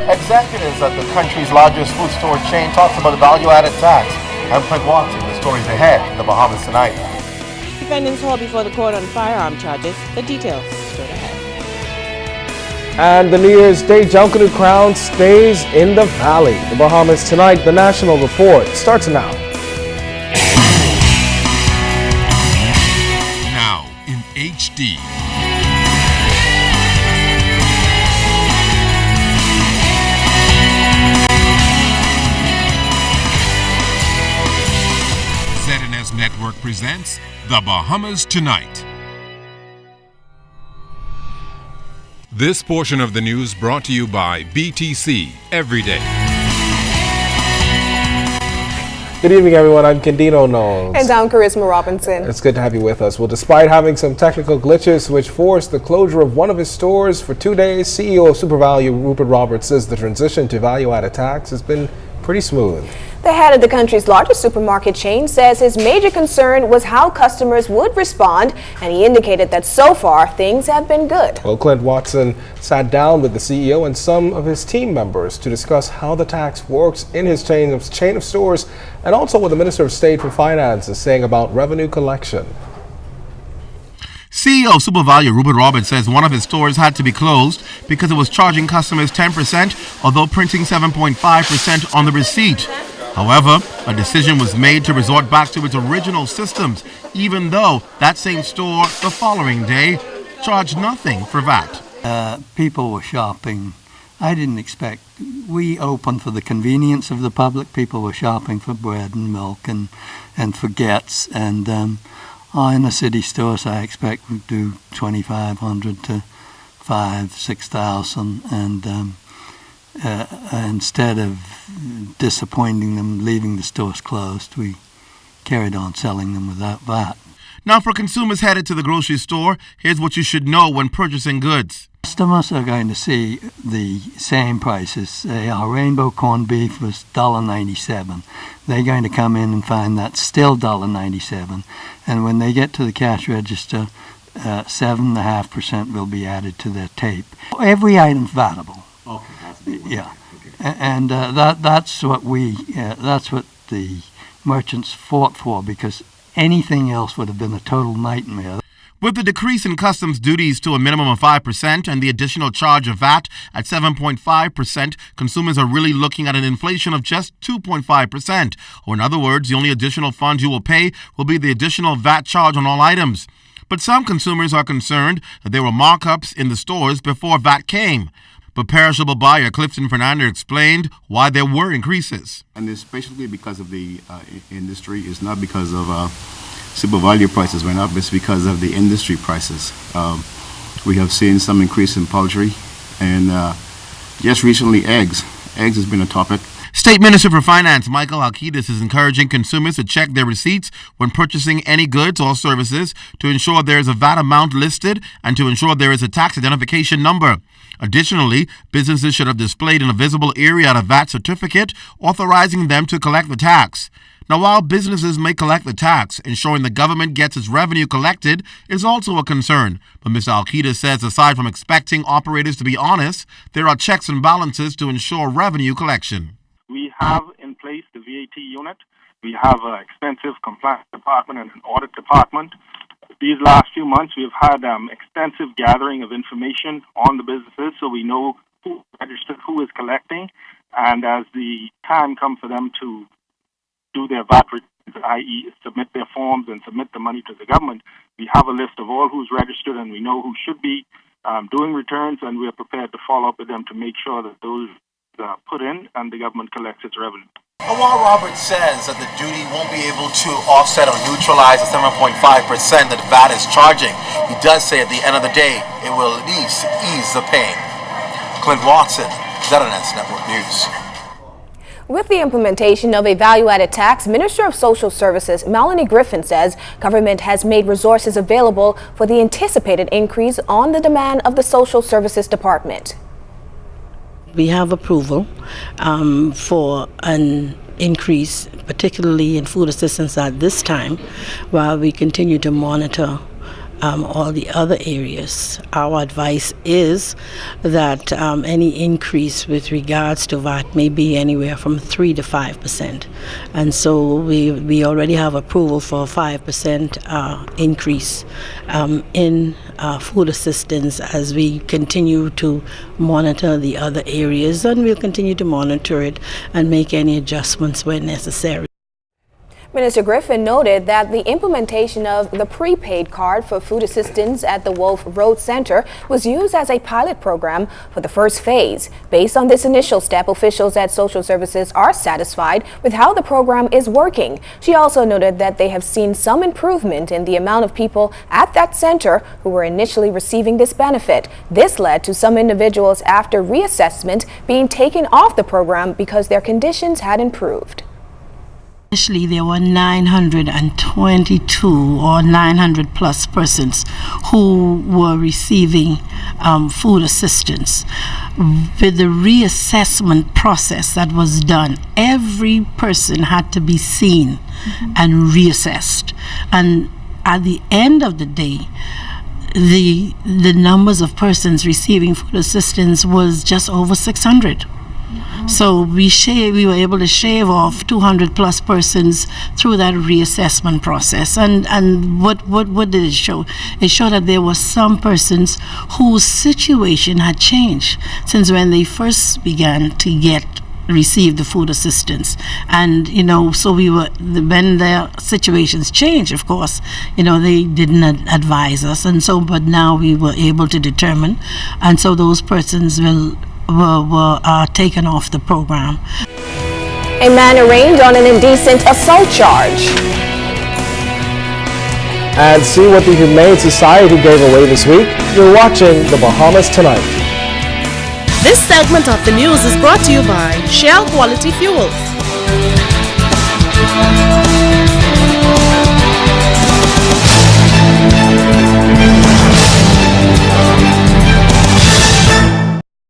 Executives at the country's largest food store chain talks about the value-added tax. I'm Clint Watson. The stories ahead in the Bahamas tonight. Defendants hauled before the court on firearm charges. The details straight ahead. And the New Year's Day Junkanoo crown stays in the valley. The Bahamas tonight. The National Report starts now. Now in HD. ZNS Network presents The Bahamas Tonight. This portion of the news brought to you by BTC Every Day. Good evening, everyone. I'm Candino Knowles. And I'm Charisma Robinson. It's good to have you with us. Well, despite having some technical glitches which forced the closure of one of his stores for 2 days, CEO of SuperValue Rupert Roberts says the transition to value-added tax has been pretty smooth. The head of the country's largest supermarket chain says his major concern was how customers would respond, and he indicated that so far things have been good. Well, Clint Watson sat down with the CEO and some of his team members to discuss how the tax works in his chain of stores, and also what the Minister of State for Finance is saying about revenue collection. CEO of SuperValue Rupert Roberts says one of his stores had to be closed because it was charging customers 10%, although printing 7.5% on the receipt. However, a decision was made to resort back to its original systems, even though that same store the following day charged nothing for VAT. People were shopping. I didn't expect. We opened for the convenience of the public. People were shopping for bread and milk and for gets. And in the city stores, I expect we do 2,500 to 6,000. And instead of disappointing them, leaving the stores closed, we carried on selling them without VAT. Now, for consumers headed to the grocery store, here's what you should know when purchasing goods. Customers are going to see the same prices. Our rainbow corned beef was $1.97. They're going to come in and find that's still $1.97. And when they get to the cash register, 7.5% will be added to their tape. Every item's vatable. Okay, that's yeah. Okay. And that's what the merchants fought for, because anything else would have been a total nightmare. With the decrease in customs duties to a minimum of 5% and the additional charge of VAT at 7.5%, consumers are really looking at an inflation of just 2.5%. Or in other words, the only additional funds you will pay will be the additional VAT charge on all items. But some consumers are concerned that there were markups in the stores before VAT came. But perishable buyer Clifton Fernandez explained why there were increases. And it's basically because of the industry. It's not because of SuperValue prices went up. It's because of the industry prices. We have seen some increase in poultry, and just recently eggs. Eggs has been a topic. State Minister for Finance Michael Alcides is encouraging consumers to check their receipts when purchasing any goods or services to ensure there is a VAT amount listed and to ensure there is a tax identification number. Additionally, businesses should have displayed in a visible area a VAT certificate authorizing them to collect the tax. Now, while businesses may collect the tax, ensuring the government gets its revenue collected is also a concern. But Mr. Alcides says aside from expecting operators to be honest, there are checks and balances to ensure revenue collection. We have in place the VAT unit. We have an extensive compliance department and an audit department. These last few months, we've had extensive gathering of information on the businesses, so we know who registered, who is collecting, and as the time comes for them to do their VAT returns, i.e. submit their forms and submit the money to the government, we have a list of all who's registered, and we know who should be doing returns, and we are prepared to follow up with them to make sure that those put in and the government collects its revenue. While Roberts says that the duty won't be able to offset or neutralize the 7.5% that VAT is charging, he does say at the end of the day it will at least ease the pain. Clint Watson, ZNS Network News. With the implementation of a value-added tax, Minister of Social Services Melanie Griffin says government has made resources available for the anticipated increase on the demand of the Social Services Department. We have approval for an increase, particularly in food assistance at this time, while we continue to monitor all the other areas. Our advice is that any increase with regards to VAT may be anywhere from 3 to 5%. And so we already have approval for a 5% increase in food assistance as we continue to monitor the other areas, and we'll continue to monitor it and make any adjustments where necessary. Minister Griffin noted that the implementation of the prepaid card for food assistance at the Wolf Road Center was used as a pilot program for the first phase. Based on this initial step, officials at Social Services are satisfied with how the program is working. She also noted that they have seen some improvement in the amount of people at that center who were initially receiving this benefit. This led to some individuals after reassessment being taken off the program because their conditions had improved. Initially, there were 922 or 900 plus persons who were receiving food assistance. With the reassessment process that was done, every person had to be seen and reassessed. And at the end of the day, the numbers of persons receiving food assistance was just over 600. So we were able to shave off 200 plus persons through that reassessment process. And what did it show? It showed that there were some persons whose situation had changed since when they first began to receive the food assistance. And so when their situations changed, of course, they didn't advise us, and so but now we were able to determine, and so those persons were taken off the program. A man arraigned on an indecent assault charge. And see what the Humane Society gave away this week. You're watching The Bahamas Tonight. This segment of the news is brought to you by Shell Quality Fuels.